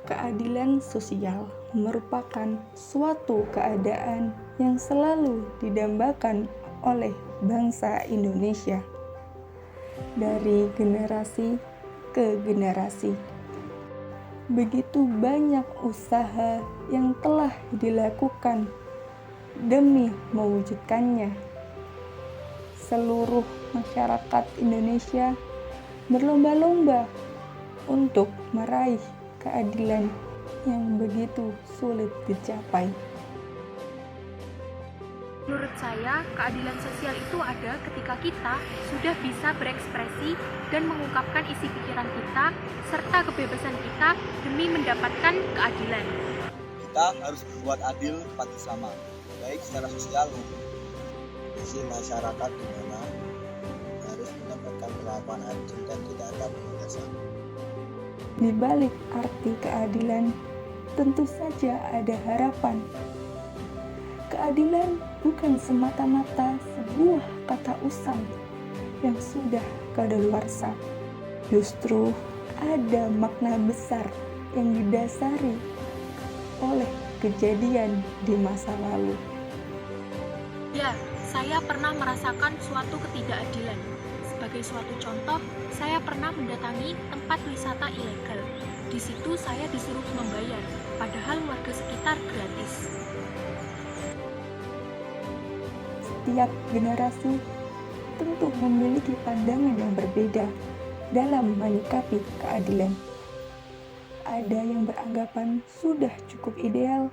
Keadilan sosial merupakan suatu keadaan yang selalu didambakan oleh bangsa Indonesia dari generasi ke generasi. Begitu banyak usaha yang telah dilakukan demi mewujudkannya. Seluruh masyarakat Indonesia berlomba-lomba untuk meraih keadilan yang begitu sulit dicapai. Menurut saya, keadilan sosial itu ada ketika kita sudah bisa berekspresi dan mengungkapkan isi pikiran kita serta kebebasan kita demi mendapatkan keadilan. Kita harus berbuat adil kepada sesama, baik secara sosial maupun Isi masyarakat di mana harus mendapatkan perlakuan adil dan tidak ada penindasan. Di balik arti keadilan, tentu saja ada harapan. Keadilan bukan semata-mata sebuah kata usang yang sudah kadaluarsa. Justru ada makna besar yang didasari oleh kejadian di masa lalu. Ya, saya pernah merasakan suatu ketidakadilan. Sebagai suatu contoh, saya pernah mendatangi tempat wisata ilegal. Di situ saya disuruh membayar, padahal warga sekitar gratis. Setiap generasi tentu memiliki pandangan yang berbeda dalam menyikapi keadilan. Ada yang beranggapan sudah cukup ideal,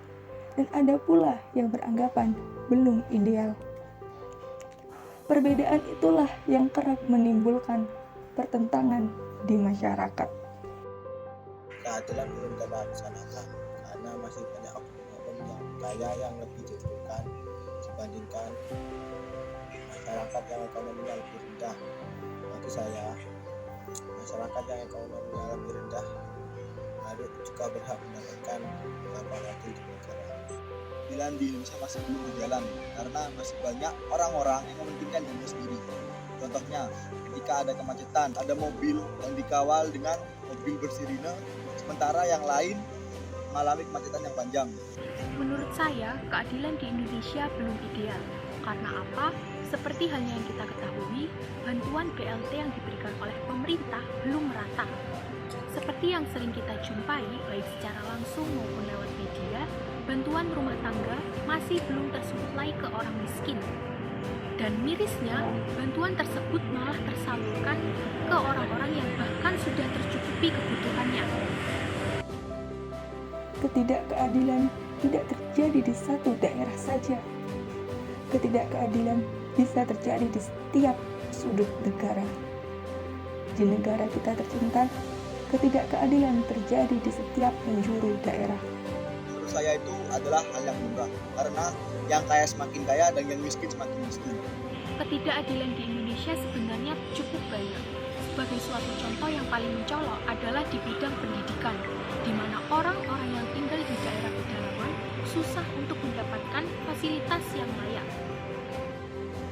dan ada pula yang beranggapan belum ideal. Perbedaan itulah yang kerap menimbulkan pertentangan di masyarakat. Keadilan belum terlaksanakan karena masih banyak oknum-oknum yang kaya yang lebih diuntungkan dibandingkan masyarakat yang ekonominya lebih rendah. Bagi saya, masyarakat yang ekonominya lebih rendah harus juga berhak mendapatkan perlakuan adil di negara. keadilan di Indonesia masih belum berjalan karena masih banyak orang-orang yang mementingkan dirinya sendiri. Contohnya, ketika ada kemacetan, ada mobil yang dikawal dengan mobil bersirine, sementara yang lain mengalami kemacetan yang panjang. Menurut saya, keadilan di Indonesia belum ideal. Karena apa? Seperti halnya yang kita ketahui, bantuan BLT yang diberikan oleh pemerintah belum merata. Seperti yang sering kita jumpai, baik secara langsung maupun lewat media, bantuan rumah tangga masih belum tersuplai ke orang miskin. Dan mirisnya, bantuan tersebut malah tersalurkan ke orang-orang yang bahkan sudah tercukupi kebutuhannya. Ketidakkeadilan tidak terjadi di satu daerah saja. Ketidakkeadilan bisa terjadi di setiap sudut negara. Di negara kita tercinta, ketidakkeadilan terjadi di setiap penjuru daerah. Menurut saya itu adalah hal yang lumrah karena yang kaya semakin kaya dan yang miskin semakin miskin. Ketidakadilan di Indonesia sebenarnya cukup banyak. Sebagai suatu contoh yang paling mencolok adalah di bidang pendidikan, di mana orang-orang yang tinggal di daerah pedalaman susah untuk mendapatkan fasilitas yang layak.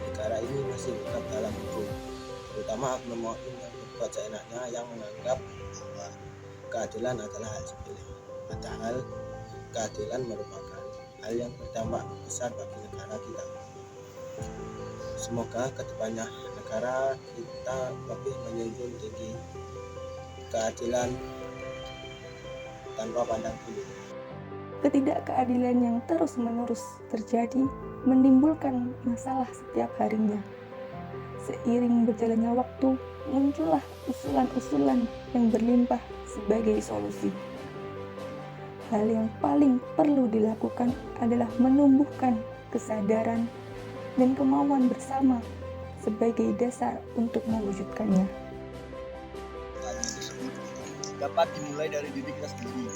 Negara ini masih tetap dalam hukum, terutama oknum-oknum yang berbuat seenaknya yang menganggap bahwa keadilan adalah hal sepele. Padahal keadilan merupakan hal yang berdampak besar bagi negara kita. Semoga kedepannya negara kita lebih menjunjung tinggi keadilan tanpa pandang bulu. Ketidakkeadilan yang terus-menerus terjadi menimbulkan masalah setiap harinya. Seiring berjalannya waktu, muncullah usulan-usulan yang berlimpah sebagai solusi. Hal yang paling perlu dilakukan adalah menumbuhkan kesadaran dan kemauan bersama sebagai dasar untuk mewujudkannya. Keadilan tersebut dapat dimulai dari diri kita sendiri.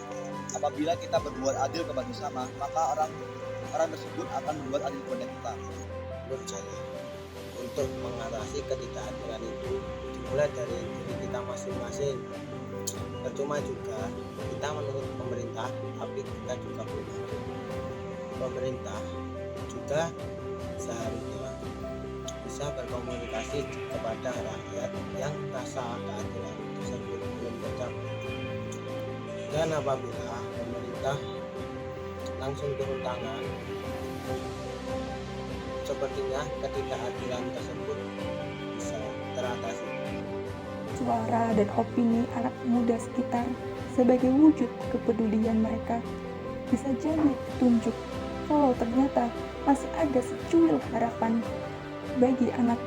Apabila kita berbuat adil kepada sesama, maka orang tersebut akan berbuat adil kepada kita. Menurut saya, untuk mengatasi ketidakadilan itu dimulai dari diri kita masing-masing. Percuma juga kita menurut pemerintah, tapi kita juga membantu. Pemerintah juga seharusnya bisa berkomunikasi kepada rakyat yang merasa keadilan tersebut belum tercapai. Dan apabila pemerintah langsung turun tangan, sepertinya ketidakadilan tersebut bisa teratasi. Suara dan opini anak muda sekitar sebagai wujud kepedulian mereka bisa jadi petunjuk kalau ternyata masih ada secuil harapan bagi anak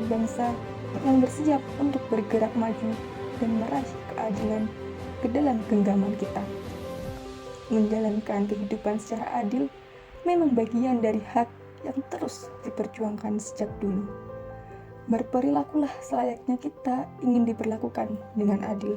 bangsa yang bersiap untuk bergerak maju dan meraih keadilan ke dalam genggaman kita. Menjalankan kehidupan secara adil memang bagian dari hak yang terus diperjuangkan sejak dulu. Berperilakulah selayaknya kita ingin diperlakukan dengan adil.